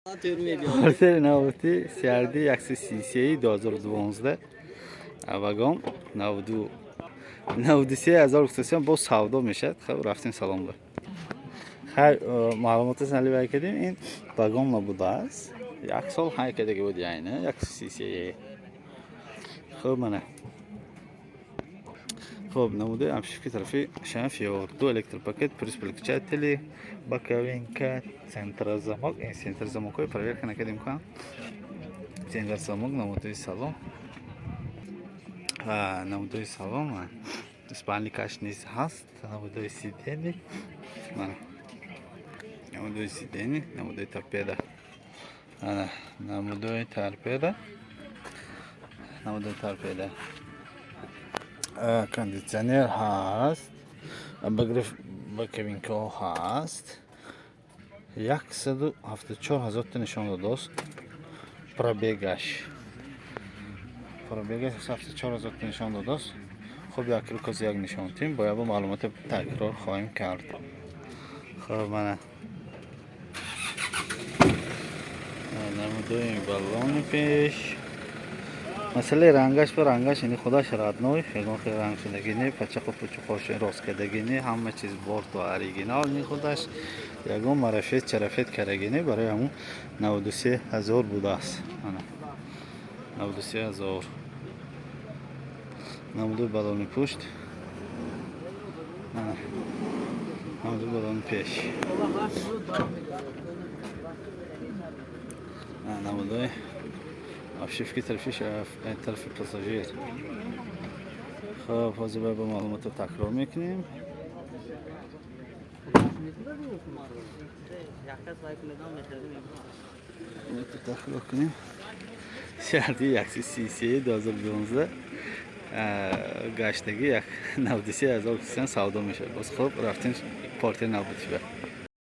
پارتر نوتی سردی 133 2012 وگان 93 هزار با سودا میشد. خب رفتیم سلام دار. خیر معلومات سنلی برای کردیم این وگان نبوده است. یک سال های کدگی بود یعنی 133. خب منه. خب نموده امشب کی طرفی شنف یا دو الکتر پاکت پریس بلکچات تلی باکوین کات سنتر زماک این سنتر زماکوی پرویر کنه کدیم کن سنتر زماک نموده سالن نموده سالن اسپانیایی کاش نیست هست نموده سیدنی من نموده سیدنی نموده ترپیدا نموده ترپیدا نموده ترپیدا کاندیشنر هست بگرف باکوینکو هست 174,000 تا نشان داده است پرابگاش 174,000 تا نشان داده است. خب یک روز یک نشان تیم باید با معلومات تکرار خواهیم کرد. خب من نمودیم بالون پیش مسئله رنگش پر رنگش یعنی خدا شرایط نوی خیلی خیلی رنگ شدگی نه پچق و پچقاش راست کردگی نه همه چیز بورد و اوریجینال نی خودش یگان معرفت چرفت کردگی نه برای همون 93,000 بوده است. 93,000 نموده بالون پشت نموده بالون پیش نموده افشیف کی طرفیش طرف پاساژیر. خب حاضر با معلومات تکرار میکنیم. تکرار کنیم شهردی 133 2012 گشتگی 93,000 سودا میشه. باز خب رفتیم پارتی نبودی.